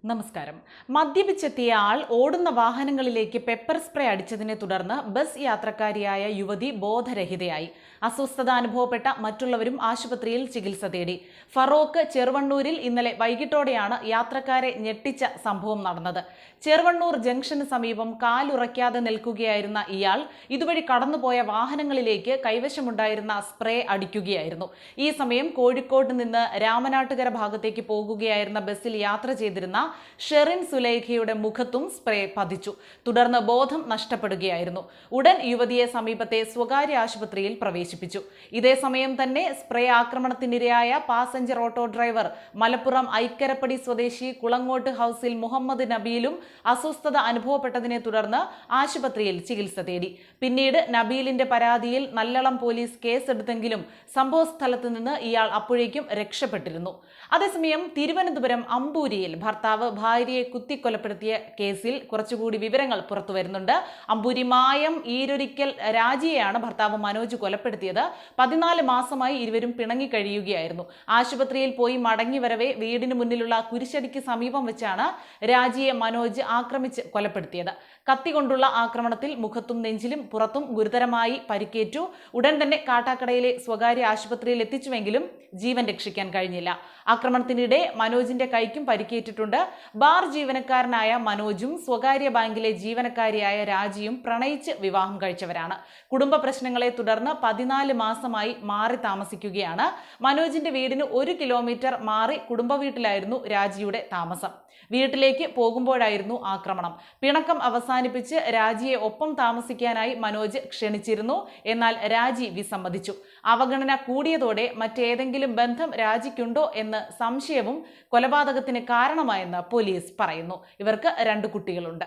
നമസ്കാരം. മദ്യപിച്ചെത്തിയ ആൾ ഓടുന്ന വാഹനങ്ങളിലേക്ക് pepper spray അടിച്ചതിനെ തുടർന്ന് ബസ് യാത്രക്കാരിയായ യുവതി ബോധരഹിതയായി. അസ്വസ്ഥത അനുഭവപ്പെട്ട മറ്റുള്ളവരും ആശുപത്രിയിൽ ചികിത്സ തേടി. ഫറോക്ക് ചെറുവണ്ണൂരിൽ ഇന്നലെ വൈകിട്ടോടെയാണ് യാത്രക്കാരെ ഞെട്ടിച്ച സംഭവം നടന്നത്. ചെറുവണ്ണൂർ ജംഗ്ഷന് സമീപം കാലുറയ്ക്കാതെ നിൽക്കുകയായിരുന്ന ഇയാൾ ഇതുവഴി കടന്നുപോയ വാഹനങ്ങളിലേക്ക് കൈവശമുണ്ടായിരുന്ന സ്പ്രേ അടിക്കുകയായിരുന്നു. ഈ സമയം കോഴിക്കോട് നിന്ന് രാമനാട്ടുകര ഭാഗത്തേക്ക് പോകുകയായിരുന്ന ബസ്സിൽ യാത്ര ചെയ്തിരുന്ന ഷെറിൻ സുലൈഖയുടെ മുഖത്തും സ്പ്രേ പതിച്ചു. തുടർന്ന് ബോധം നഷ്ടപ്പെടുകയായിരുന്നു. ഉടൻ യുവതിയെ സമീപത്തെ സ്വകാര്യ ആശുപത്രിയിൽ പ്രവേശിപ്പിച്ചു. ഇതേസമയം തന്നെ സ്പ്രേ ആക്രമണത്തിനിരയായ passenger auto driver Malappuram Aikkarappadi സ്വദേശി കുളങ്ങോട്ട് ഹൌസിൽ മുഹമ്മദ് നബീലും അസ്വസ്ഥത അനുഭവപ്പെട്ടതിനെ തുടർന്ന് ആശുപത്രിയിൽ ചികിത്സ തേടി. പിന്നീട് നബീലിന്റെ പരാതിയിൽ നല്ലളം പോലീസ് കേസെടുത്തെങ്കിലും സംഭവസ്ഥലത്ത് നിന്ന് ഇയാൾ അപ്പോഴേക്കും രക്ഷപ്പെട്ടിരുന്നു. അതേസമയം തിരുവനന്തപുരം അമ്പൂരിയിൽ ഭർത്താവ് ഭാര്യയെ കുത്തിക്കൊലപ്പെടുത്തിയ കേസിൽ കുറച്ചുകൂടി വിവരങ്ങൾ പുറത്തു വരുന്നുണ്ട്. അമ്പൂരി മായം ഈരൊരിക്കൽ രാജിയെയാണ് ഭർത്താവ് മനോജ് കൊലപ്പെടുത്തിയത്. 14 മാസമായി ഇരുവരും പിണങ്ങി കഴിയുകയായിരുന്നു. ആശുപത്രിയിൽ പോയി മടങ്ങി വരവെ വീടിന് മുന്നിലുള്ള കുരിശടിക്ക് സമീപം വെച്ചാണ് രാജിയെ മനോജ് ആക്രമിച്ച് കൊലപ്പെടുത്തിയത്. കത്തി കൊണ്ടുള്ള ആക്രമണത്തിൽ മുഖത്തും നെഞ്ചിലും പുറത്തും ഗുരുതരമായി പരിക്കേറ്റു. ഉടൻ തന്നെ കാട്ടാക്കടയിലെ സ്വകാര്യ ആശുപത്രിയിൽ എത്തിച്ചുവെങ്കിലും ജീവൻ രക്ഷിക്കാൻ കഴിഞ്ഞില്ല. ആക്രമണത്തിനിടെ മനോജിന്റെ കൈക്കും പരിക്കേറ്റിട്ടുണ്ട്. ബാർ ജീവനക്കാരനായ മനോജും സ്വകാര്യ ബാങ്കിലെ ജീവനക്കാരിയായ രാജിയും പ്രണയിച്ച് വിവാഹം കഴിച്ചവരാണ്. കുടുംബ പ്രശ്നങ്ങളെ തുടർന്ന് 14 മാസമായി മാറി താമസിക്കുകയാണ്. മനോജിന്റെ വീടിന് 1 കിലോമീറ്റർ മാറി കുടുംബ വീട്ടിലായിരുന്നു രാജിയുടെ താമസം. വീട്ടിലേക്ക് പോകുമ്പോഴായിരുന്നു ആക്രമണം. പിണക്കം അവസാനിപ്പിച്ച് രാജിയെ ഒപ്പം താമസിക്കാനായി മനോജ് ക്ഷണിച്ചിരുന്നു. എന്നാൽ രാജി വിസമ്മതിച്ചു. അവഗണന കൂടിയതോടെ മറ്റേതെങ്കിലും ബന്ധം രാജിക്കുണ്ടോ എന്ന് സംശയവും കൊലപാതകത്തിന് കാരണമായെന്ന് പോലീസ് പറയുന്നു. ഇവർക്ക് 2 കുട്ടികളുണ്ട്.